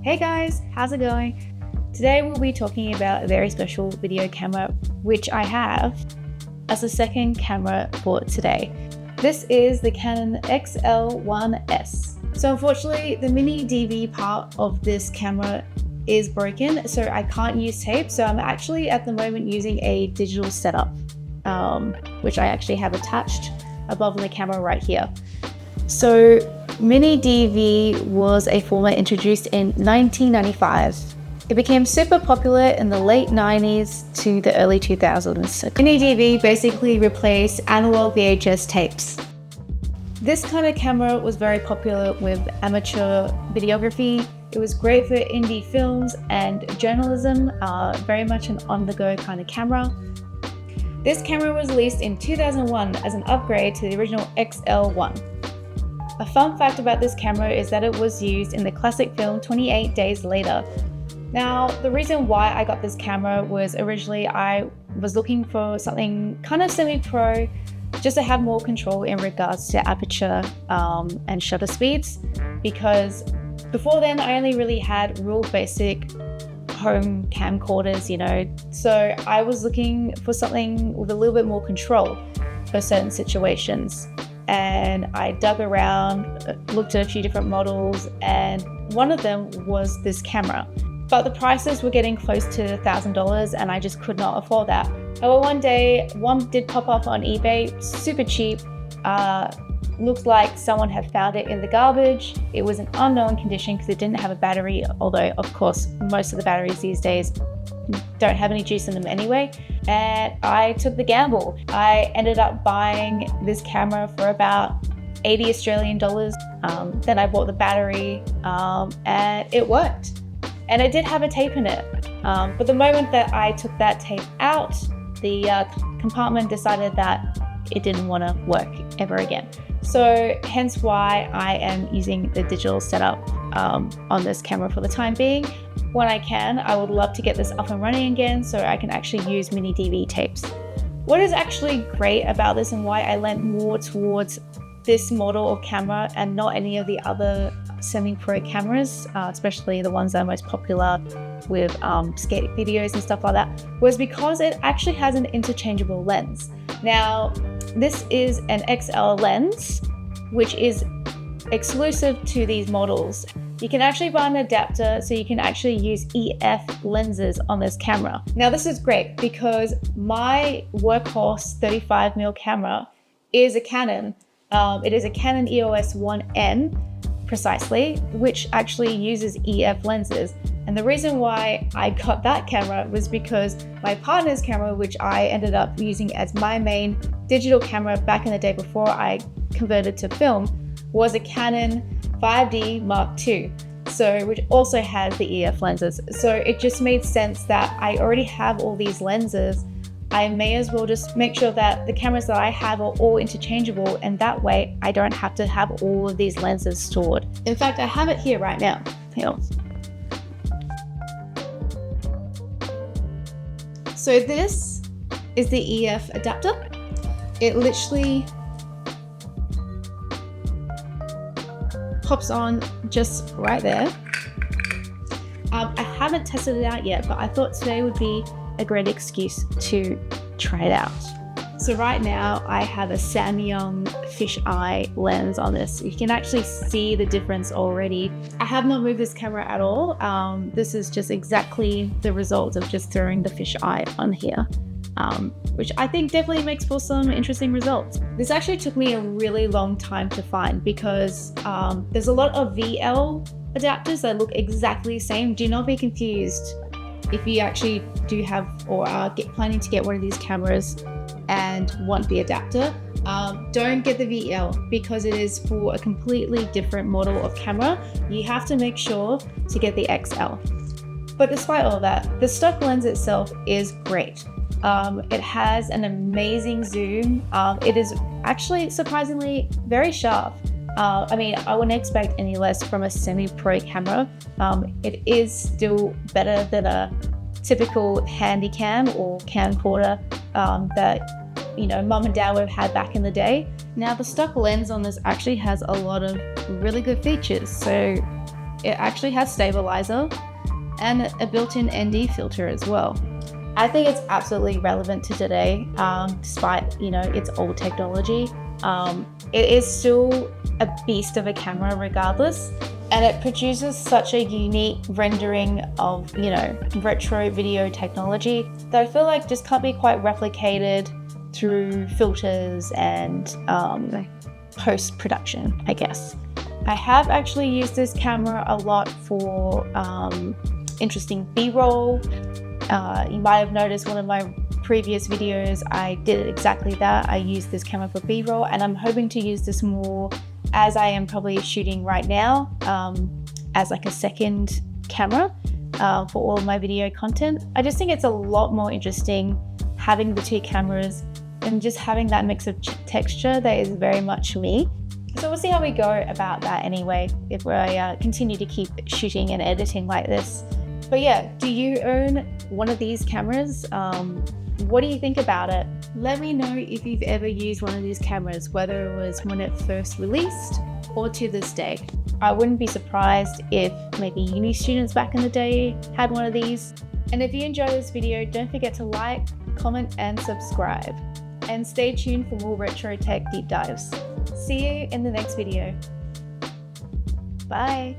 Hey guys, how's it going? Today we'll be talking about a very special video camera which I have as a second camera for today. This is the Canon XL1S. So unfortunately the MiniDV part of this camera is broken, so I can't use tape. So I'm actually at the moment using a digital setup, which I actually have attached above the camera right here. So MiniDV was a format introduced in 1995. It became super popular in the late 90s to the early 2000s. MiniDV basically replaced analog VHS tapes. This kind of camera was very popular with amateur videography. It was great for indie films and journalism, very much an on-the-go kind of camera. This camera was released in 2001 as an upgrade to the original XL1. A fun fact about this camera is that it was used in the classic film 28 Days Later. Now, the reason why I got this camera was originally I was looking for something kind of semi-pro, just to have more control in regards to aperture and shutter speeds, because before then I only really had real basic home camcorders, so I was looking for something with a little bit more control for certain situations. And I dug around, looked at a few different models, and one of them was this camera. But the prices were getting close to $1,000 and I just could not afford that. However, one day, one did pop up on eBay, super cheap. Looked like someone had found it in the garbage. It was an unknown condition because it didn't have a battery, although of course, most of the batteries these days don't have any juice in them anyway. And I took the gamble. I ended up buying this camera for about 80 Australian dollars. Then I bought the battery and it worked. And it did have a tape in it. But the moment that I took that tape out, the compartment decided that it didn't want to work ever again. So hence why I am using the digital setup on this camera for the time being. When I can, I would love to get this up and running again so I can actually use MiniDV tapes. What is actually great about this and why I leant more towards this model of camera and not any of the other semi-pro cameras, especially the ones that are most popular with skate videos and stuff like that, was because it actually has an interchangeable lens. Now, this is an XL lens, which is exclusive to these models. You can actually buy an adapter so you can actually use EF lenses on this camera. Now, this is great because my workhorse 35mm camera is a Canon. It is a Canon EOS 1N precisely, which actually uses EF lenses. And the reason why I got that camera was because my partner's camera, which I ended up using as my main digital camera back in the day before I converted to film, was a Canon 5D Mark II, which also has the EF lenses. So it just made sense that I already have all these lenses. I may as well just make sure that the cameras that I have are all interchangeable, and that way I don't have to have all of these lenses stored. In fact, I have it here right now. Here. So this is the EF adapter. It literally pops on just right there. I haven't tested it out yet, but I thought today would be a great excuse to try it out. So right now I have a Samyang fisheye lens on this. You can actually see the difference already. I have not moved this camera at all. This is just exactly the result of just throwing the fisheye on here, which I think definitely makes for some interesting results. This actually took me a really long time to find because there's a lot of VL adapters that look exactly the same. Do not be confused if you actually do have or are planning to get one of these cameras and want the adapter. Don't get the VL because it is for a completely different model of camera. You have to make sure to get the XL. But despite all that, the stock lens itself is great. It has an amazing zoom. It is actually surprisingly very sharp. I wouldn't expect any less from a semi-pro camera. It is still better than a typical handy cam or camcorder that mum and dad would have had back in the day. Now the stock lens on this actually has a lot of really good features. So it actually has stabilizer and a built-in ND filter as well. I think it's absolutely relevant to today, despite its old technology. It is still a beast of a camera regardless, and it produces such a unique rendering of retro video technology that I feel like just can't be quite replicated through filters and post-production, I guess. I have actually used this camera a lot for interesting B-roll. You might have noticed one of my previous videos, I did exactly that. I used this camera for B-roll, and I'm hoping to use this more as I am probably shooting right now, as like a second camera for all of my video content. I just think it's a lot more interesting having the two cameras and just having that mix of texture that is very much me. So we'll see how we go about that anyway, if I continue to keep shooting and editing like this. But yeah, do you own one of these cameras? What do you think about it? Let me know if you've ever used one of these cameras, whether it was when it first released or to this day. I wouldn't be surprised if maybe uni students back in the day had one of these. And if you enjoyed this video, don't forget to like, comment, and subscribe. And stay tuned for more retro tech deep dives. See you in the next video. Bye.